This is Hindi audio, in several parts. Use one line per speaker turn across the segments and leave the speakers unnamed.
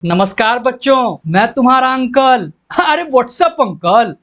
नमस्कार बच्चों, मैं तुम्हारा अंकल। अरे व्हाट्सअप अंकल।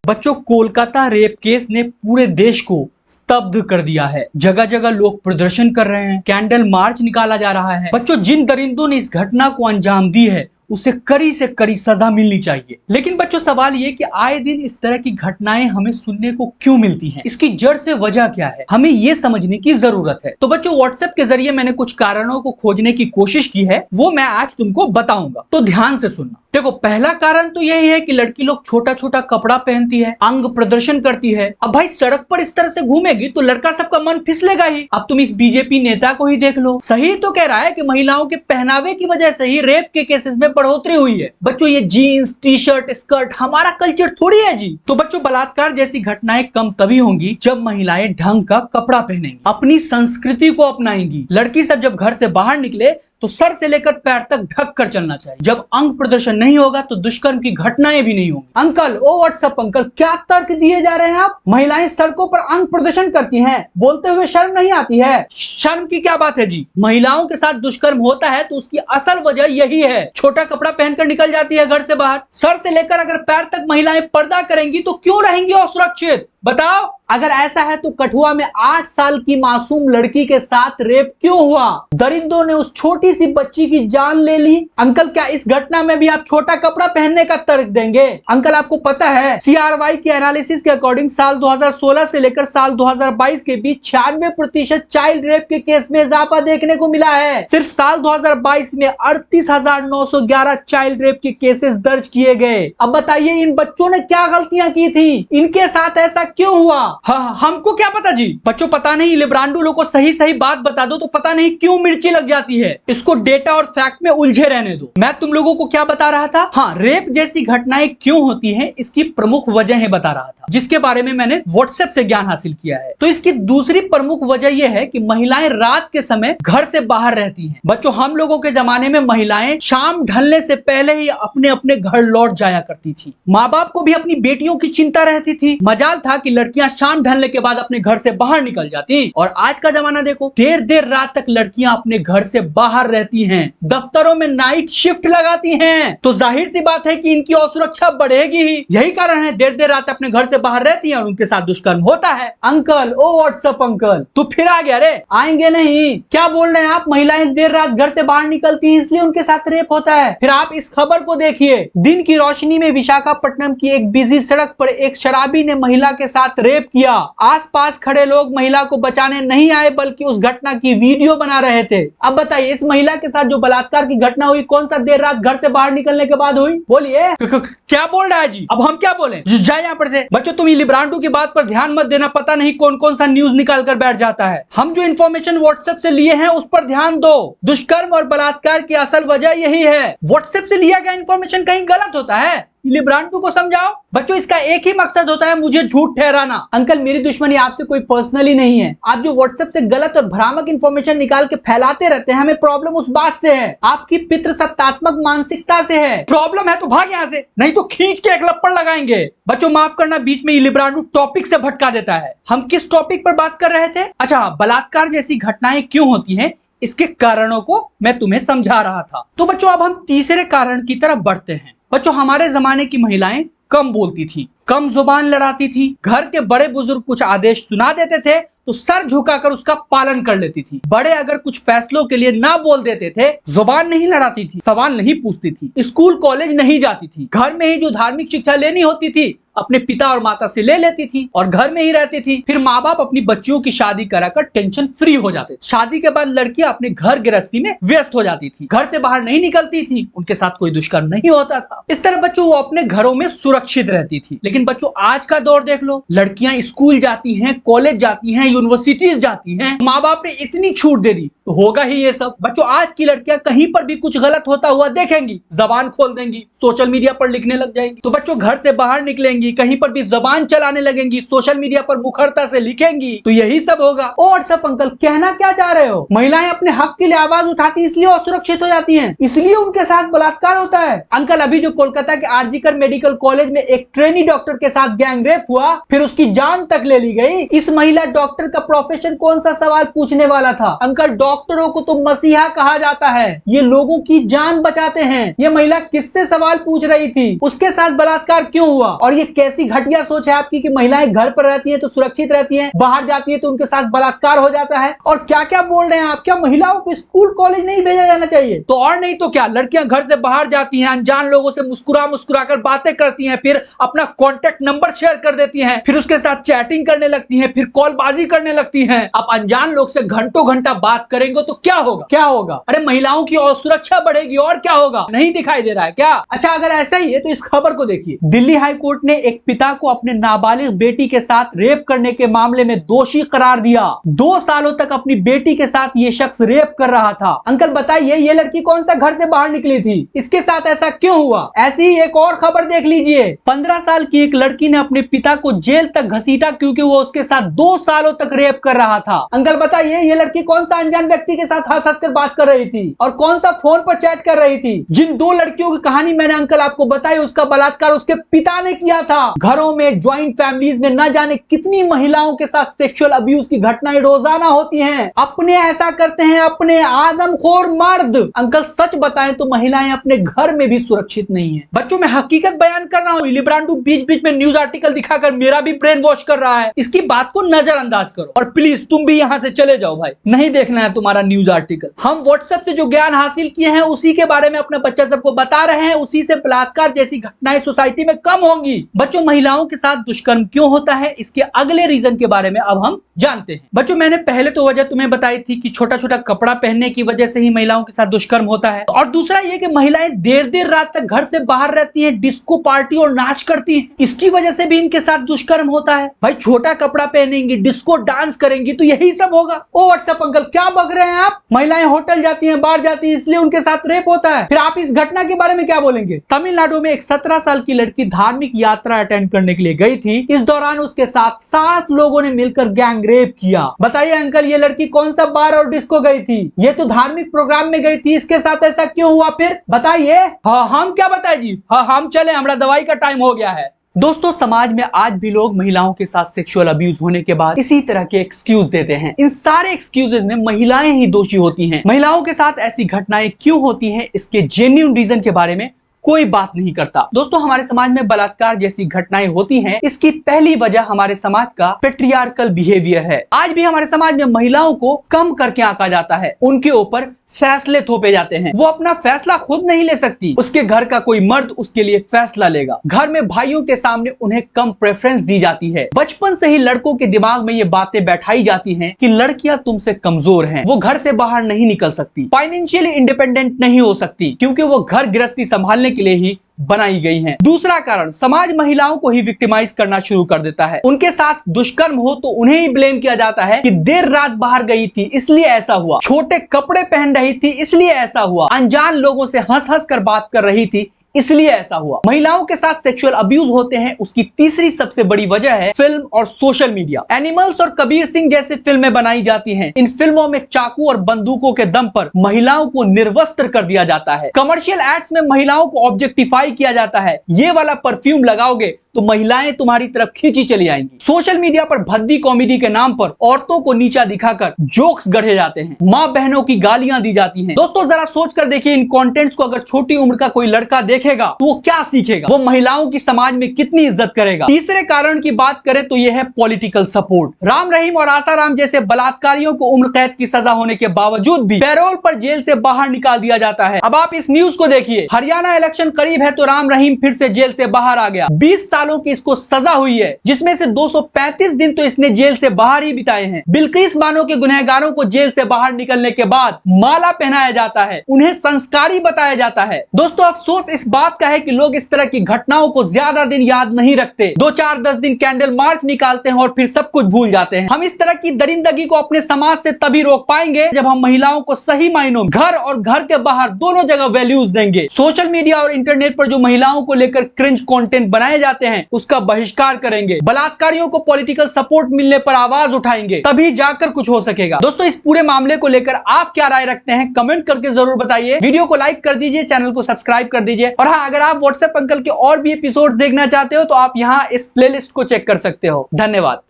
बच्चों, कोलकाता रेप केस ने पूरे देश को स्तब्ध कर दिया है। जगह जगह लोग प्रदर्शन कर रहे हैं, कैंडल मार्च निकाला जा रहा है। बच्चों, जिन दरिंदों ने इस घटना को अंजाम दी है उसे कड़ी से कड़ी सजा मिलनी चाहिए। लेकिन बच्चों, सवाल ये कि आए दिन इस तरह की घटनाएं हमें सुनने को क्यों मिलती हैं? इसकी जड़ से वजह क्या है, हमें ये समझने की जरूरत है। तो बच्चों, व्हाट्सएप के जरिए मैंने कुछ कारणों को खोजने की कोशिश की है, वो मैं आज तुमको बताऊंगा, तो ध्यान से सुनना। देखो, पहला कारण तो यही है कि लड़की लोग छोटा छोटा कपड़ा पहनती है, अंग प्रदर्शन करती है। अब भाई, सड़क पर इस तरह से घूमेगी तो लड़का सबका मन फिसलेगा ही। अब तुम इस बीजेपी नेता को ही देख लो, सही तो कह रहा है कि महिलाओं के पहनावे की वजह से ही रेप के केसेस में बढ़ोतरी हुई है। बच्चों, ये जीन्स, टी शर्ट, स्कर्ट हमारा कल्चर थोड़ी है जी। तो बच्चों, बलात्कार जैसी घटनाएं कम तभी होंगी जब महिलाएं ढंग का कपड़ा पहनेंगी, अपनी संस्कृति को अपनाएंगी। लड़की सब जब घर से बाहर निकले तो सर से लेकर पैर तक ढक कर चलना चाहिए। जब अंग प्रदर्शन नहीं होगा तो दुष्कर्म की घटनाएं भी नहीं होंगी। अंकल, ओ व्हाट्सएप अंकल, क्या तर्क दिए जा रहे हैं आप? महिलाएं सड़कों पर अंग प्रदर्शन करती हैं, बोलते हुए शर्म नहीं आती है? शर्म की क्या बात है जी? महिलाओं के साथ दुष्कर्म होता है तो उसकी असल वजह यही है। छोटा कपड़ा पहनकर निकल जाती है घर से बाहर, सर से लेकर अगर पैर तक महिलाएं पर्दा करेंगी तो क्यों रहेंगी असुरक्षित? बताओ। अगर ऐसा है तो कठुआ में 8 साल की मासूम लड़की के साथ रेप क्यों हुआ? दरिंदों ने उस छोटी सी बच्ची की जान ले ली। अंकल, क्या इस घटना में भी आप छोटा कपड़ा पहनने का तर्क देंगे? अंकल, आपको पता है CRY के एनालिसिस के अकॉर्डिंग साल 2016 से लेकर साल 2022 के बीच 96% चाइल्ड रेप के केस में इजाफा देखने को मिला है। सिर्फ साल 2022 में 38,911 चाइल्ड रेप के केसेस दर्ज किए गए। अब बताइए, इन बच्चों ने क्या गलतियां की थी? इनके साथ ऐसा क्यों हुआ? हाँ, हमको क्या पता जी। बच्चों, पता नहीं लिब्रांडो लोग को सही सही बात बता दो तो पता नहीं क्यों मिर्ची लग जाती है। इसको डेटा और फैक्ट में उलझे रहने दो। मैं तुम लोगों को क्या बता रहा था? हाँ, रेप जैसी घटनाएं क्यों होती हैं, इसकी प्रमुख वजह बता रहा था, जिसके बारे में मैंने व्हाट्सएप से ज्ञान हासिल किया है। तो इसकी दूसरी प्रमुख वजह यह है कि महिलाएं रात के समय घर से बाहर रहती हैं। बच्चों, हम लोगों के जमाने में महिलाएं शाम ढलने से पहले ही अपने अपने घर लौट जाया करती थी। माँ बाप को भी अपनी बेटियों की चिंता रहती थी। मजाल था कि लड़कियां शाम ढलने के बाद अपने घर से बाहर निकल जाती। और आज का जमाना देखो, देर देर रात तक लड़कियां अपने घर से बाहर रहती हैं, दफ्तरों में नाइट शिफ्ट लगाती हैं। तो जाहिर सी बात है कि इनकी असुरक्षा बढ़ेगी ही। यही कारण है देर देर रात अपने घर से बाहर रहती हैं और उनके साथ दुष्कर्म होता है। अंकल, ओ व्हाट्सएप अंकल, तू फिर आ गया रे? आएंगे नहीं, क्या बोल रहे हैं आप? महिलाएं देर रात घर से बाहर निकलती हैं इसलिए उनके साथ रेप होता है। फिर आप इस खबर को देखिए, दिन की रोशनी में विशाखापट्टनम की एक बिजी सड़क पर एक शराबी ने महिला के साथ रेप किया। आसपास खड़े लोग महिला को बचाने नहीं आए बल्कि उस घटना की वीडियो बना रहे थे। अब बताइए, इस महिला के साथ जो बलात्कार की घटना हुई कौन सा देर रात घर से बाहर निकलने के बाद हुई? बोलिए। क्या बोल रहा है जी? अब हम क्या बोले? जाए यहाँ पर से। बच्चों, तुम लिब्रांडो की बात पर ध्यान मत देना, पता नहीं कौन कौन सा न्यूज निकाल कर बैठ जाता है। हम जो इन्फॉर्मेशन व्हाट्सएप से लिए हैं उस पर ध्यान दो। दुष्कर्म और बलात्कार की असल वजह यही है। व्हाट्सएप से लिया गया इन्फॉर्मेशन कहीं गलत होता है? लिब्रांडो को समझाओ। बच्चों, इसका एक ही मकसद होता है, मुझे झूठ ठहराना। अंकल, मेरी दुश्मनी आपसे कोई पर्सनली नहीं है। आप जो व्हाट्सएप से गलत और भ्रामक इंफॉर्मेशन निकाल के फैलाते रहते हैं, हमें प्रॉब्लम उस बात से है, आपकी पितृसत्तात्मक मानसिकता से है। प्रॉब्लम है तो भाग यहाँ से, नहीं तो खींच के एक लप्पड़ लगाएंगे। बच्चों, माफ करना, बीच में लिब्रांडो टॉपिक से भटका देता है। हम किस टॉपिक पर बात कर रहे थे? अच्छा, बलात्कार जैसी घटनाएं क्यों होती हैं, इसके कारणों को मैं तुम्हें समझा रहा था। तो बच्चों, अब हम तीसरे कारण की तरफ बढ़ते हैं। बच्चों, हमारे जमाने की महिलाएं कम बोलती थी, कम जुबान लड़ाती थी। घर के बड़े बुजुर्ग कुछ आदेश सुना देते थे तो सर झुकाकर उसका पालन कर लेती थी। बड़े अगर कुछ फैसलों के लिए ना बोल देते थे, जुबान नहीं लड़ाती थी, सवाल नहीं पूछती थी, स्कूल कॉलेज नहीं जाती थी, घर में ही जो धार्मिक शिक्षा लेनी होती थी अपने पिता और माता से ले लेती थी और घर में ही रहती थी। फिर माँ बाप अपनी बच्चियों की शादी कराकर टेंशन फ्री हो जाते थे। शादी के बाद लड़कियां अपने घर गृहस्थी में व्यस्त हो जाती थी, घर से बाहर नहीं निकलती थी, उनके साथ कोई दुष्कर्म नहीं होता था। इस तरह बच्चों, वो अपने घरों में सुरक्षित रहती थी। लेकिन बच्चों, आज का दौर देख लो, लड़कियां स्कूल जाती हैं, कॉलेज जाती हैं, यूनिवर्सिटीज जाती हैं। माँ बाप ने इतनी छूट दे दी तो होगा ही ये सब। बच्चों आज की लड़कियां कहीं पर भी कुछ गलत होता हुआ देखेंगी, जबान खोल देंगी, सोशल मीडिया पर लिखने लग जाएंगी। तो बच्चों घर से बाहर निकलेंगी, कहीं पर भी जबान चलाने लगेंगी, सोशल मीडिया पर मुखरता से लिखेंगी, तो यही सब होगा। और सब अंकल कहना क्या चाह रहे हो? महिलाएं अपने हक के लिए आवाज उठाती इसलिए असुरक्षित हो जाती हैं, इसलिए उनके साथ बलात्कार होता है। अंकल अभी जो कोलकाता के आरजीकर मेडिकल कॉलेज में एक ट्रेनी डॉक्टर के साथ गैंग रेप हुआ, फिर उसकी जान तक ले ली गई। इस महिला डॉक्टर का प्रोफेशन कौन सा सवाल पूछने वाला था? अंकल डॉक्टरों को तो मसीहा कहा जाता है, ये लोगों की जान बचाते हैं। ये महिला किससे सवाल पूछ रही थी? उसके साथ बलात्कार क्यों हुआ? और ये कैसी घटिया सोच है आपकी कि महिलाएं घर पर रहती हैं तो सुरक्षित रहती हैं, बाहर जाती है तो उनके साथ बलात्कार हो जाता है। और क्या क्या बोल रहे हैं आप? क्या महिलाओं को स्कूल कॉलेज नहीं भेजा जाना चाहिए? तो और नहीं तो क्या, लड़कियां घर से बाहर जाती हैं, अनजान लोगों से मुस्कुरा कर बातें करती हैं, फिर अपना कॉन्टेक्ट नंबर शेयर कर देती हैं, फिर उसके साथ चैटिंग करने लगती हैं, फिर कॉलबाजी करने लगती हैं। आप अनजान लोग से घंटों घंटा बात करेंगे तो क्या होगा? क्या होगा? अरे महिलाओं की और सुरक्षा बढ़ेगी, और क्या होगा? नहीं दिखाई दे रहा है क्या? अच्छा अगर ऐसा ही है तो इस खबर को देखिए। दिल्ली हाई कोर्ट ने एक पिता को अपने नाबालिग बेटी के साथ रेप करने के मामले में दोषी करार दिया। 2 सालों तक अपनी बेटी के साथ ये शख्स रेप कर रहा था। अंकल बताइए ये लड़की कौन सा घर से बाहर निकली थी? इसके साथ ऐसा क्यों हुआ? ऐसी ही एक और खबर देख लीजिए। 15 साल की एक लड़की ने अपने पिता को जेल तक घसीटा क्योंकि वो उसके साथ 2 सालों तक रेप कर रहा था। अंकल बताइए ये लड़की कौन सा अनजान व्यक्ति के साथ हंस हंस कर बात कर रही थी और कौन सा फोन पर चैट कर रही थी? जिन 2 लड़कियों की कहानी मैंने अंकल आपको बताई, उसका बलात्कार उसके पिता ने किया था। घरों में, ज्वाइंट फैमिलीज में न जाने कितनी महिलाओं के साथ सेक्सुअल अब्यूज की घटनाएं रोजाना होती हैं। अपने ऐसा करते हैं अपने आदमखोर मर्द। अंकल सच बताएं तो महिलाएं अपने घर में भी सुरक्षित नहीं है। बच्चों मैं हकीकत बयान कर रहा हूँ, विली ब्रांडू बीच बीच में न्यूज आर्टिकल दिखाकर मेरा भी ब्रेन वॉश कर रहा है। इसकी बात को नजरअंदाज करो और प्लीज तुम भी यहाँ से चले जाओ भाई, नहीं देखना है तुम्हारा न्यूज आर्टिकल। हम व्हाट्सएप से जो ज्ञान हासिल किए हैं उसी के बारे में अपने बच्चा सबको बता रहे हैं, उसी से बलात्कार जैसी घटनाएं सोसाइटी में कम होंगी। बच्चों महिलाओं के साथ दुष्कर्म क्यों होता है, इसके अगले रीजन के बारे में अब हम जानते हैं। बच्चों मैंने पहले तो वजह तुम्हें बताई थी कि छोटा छोटा कपड़ा पहनने की वजह से ही महिलाओं के साथ दुष्कर्म होता है, और दूसरा ये कि महिलाएं देर देर रात तक घर से बाहर रहती हैं, डिस्को पार्टी और नाच करती हैं, इसकी वजह से भी इनके साथ दुष्कर्म होता है। भाई छोटा कपड़ा पहनेंगी, डिस्को डांस करेंगी तो यही सब होगा। ओ व्हाट्सएप अंकल क्या बक रहे हैं आप? महिलाएं होटल जाती हैं, बाहर जाती हैं, इसलिए उनके साथ रेप होता है। फिर आप इस घटना के बारे में क्या बोलेंगे? तमिलनाडु में एक 17 साल की लड़की धार्मिक यात्रा अटेंड करने के लिए गई थी। इस दौरान उसके साथ 7 लोगों ने मिलकर गैंग रेप किया। बताइए अंकल ये लड़की कौन सा बार और डिस्को गई थी? ये तो धार्मिक प्रोग्राम में गई थी, इसके साथ ऐसा क्यों हुआ? फिर बताइए। हाँ हम क्या बताए जी, हाँ हम चले, हमारा दवाई का टाइम हो गया है। दोस्तों समाज में आज भी लोग महिलाओं के साथ सेक्सुअल अब्यूज होने के बाद इसी तरह के एक्सक्यूज देते हैं। इन सारे एक्सक्यूजेज में महिलाएं ही दोषी होती हैं। महिलाओं के साथ ऐसी घटनाएं क्यों होती हैं, इसके जेन्युइन रीजन के बारे में कोई बात नहीं करता। दोस्तों हमारे समाज में बलात्कार जैसी घटनाएं होती हैं, इसकी पहली वजह हमारे समाज का पेट्रियार्कल बिहेवियर है। आज भी हमारे समाज में महिलाओं को कम करके आंका जाता है, उनके ऊपर फैसले थोपे जाते हैं। वो अपना फैसला खुद नहीं ले सकती, उसके घर का कोई मर्द उसके लिए फैसला लेगा। घर में भाइयों के सामने उन्हें कम प्रेफरेंस दी जाती है। बचपन से ही लड़कों के दिमाग में ये बातें बैठाई जाती हैं कि लड़कियां तुमसे कमजोर हैं, वो घर से बाहर नहीं निकल सकती, फाइनेंशियली इंडिपेंडेंट नहीं हो सकती, क्योंकि वो घर गृहस्थी संभालने के लिए ही बनाई गई हैं। दूसरा कारण, समाज महिलाओं को ही विक्टिमाइज करना शुरू कर देता है। उनके साथ दुष्कर्म हो तो उन्हें ही ब्लेम किया जाता है कि देर रात बाहर गई थी इसलिए ऐसा हुआ, छोटे कपड़े पहन रही थी इसलिए ऐसा हुआ, अनजान लोगों से हंस हंस कर बात कर रही थी इसलिए ऐसा हुआ। महिलाओं के साथ सेक्सुअल अब्यूज होते हैं, उसकी तीसरी सबसे बड़ी वजह है फिल्म और सोशल मीडिया। एनिमल्स और कबीर सिंह जैसी फिल्में बनाई जाती हैं। इन फिल्मों में चाकू और बंदूकों के दम पर महिलाओं को निर्वस्त्र कर दिया जाता है। कमर्शियल एड्स में महिलाओं को ऑब्जेक्टिफाई किया जाता है। ये वाला परफ्यूम लगाओगे तो महिलाएं तुम्हारी तरफ खींची चली आएंगी। सोशल मीडिया पर भद्दी कॉमेडी के नाम पर औरतों को नीचा दिखाकर जोक्स गढ़े जाते हैं, माँ बहनों की गालियां दी जाती हैं। दोस्तों जरा सोच कर देखिए, इन कंटेंट्स को अगर छोटी उम्र का कोई लड़का देखेगा तो वो क्या सीखेगा, वो महिलाओं की समाज में कितनी इज्जत करेगा। तीसरे कारण की बात करें तो यह है पॉलिटिकल सपोर्ट। राम रहीम और आसाराम जैसे बलात्कारियों को उम्र कैद की सजा होने के बावजूद भी पैरोल पर जेल से बाहर निकाल दिया जाता है। अब आप इस न्यूज को देखिए, हरियाणा इलेक्शन करीब है तो राम रहीम फिर से जेल से बाहर आ गया। 20 साल सालों की इसको सजा हुई है, जिसमें से 235 दिन तो इसने जेल से बाहर ही बिताए हैं। बिल्किस बानो के गुनहगारों को जेल से बाहर निकलने के बाद माला पहनाया जाता है, उन्हें संस्कारी बताया जाता है। दोस्तों, अफसोस इस बात का है कि लोग इस तरह की घटनाओं को ज्यादा दिन याद नहीं रखते, 2 4 10 दिन कैंडल मार्च निकालते हैं और फिर सब कुछ भूल जाते हैं। हम इस तरह की दरिंदगी को अपने समाज से तभी रोक पाएंगे जब हम महिलाओं को सही मायनों में घर और घर के बाहर दोनों जगह वैल्यूज देंगे। सोशल मीडिया और इंटरनेट पर जो महिलाओं को लेकर क्रिंज कंटेंट बनाए जाते हैं उसका बहिष्कार करेंगे, बलात्कारियों को पॉलिटिकल सपोर्ट मिलने पर आवाज उठाएंगे, तभी जाकर कुछ हो सकेगा। दोस्तों, इस पूरे मामले को लेकर आप क्या राय रखते हैं कमेंट करके जरूर बताइए। वीडियो को लाइक कर दीजिए, चैनल को सब्सक्राइब कर दीजिए, और हाँ, अगर आप व्हाट्सएप अंकल के और भी एपिसोड देखना चाहते हो तो आप यहाँ इस प्लेलिस्ट को चेक कर सकते हो। धन्यवाद।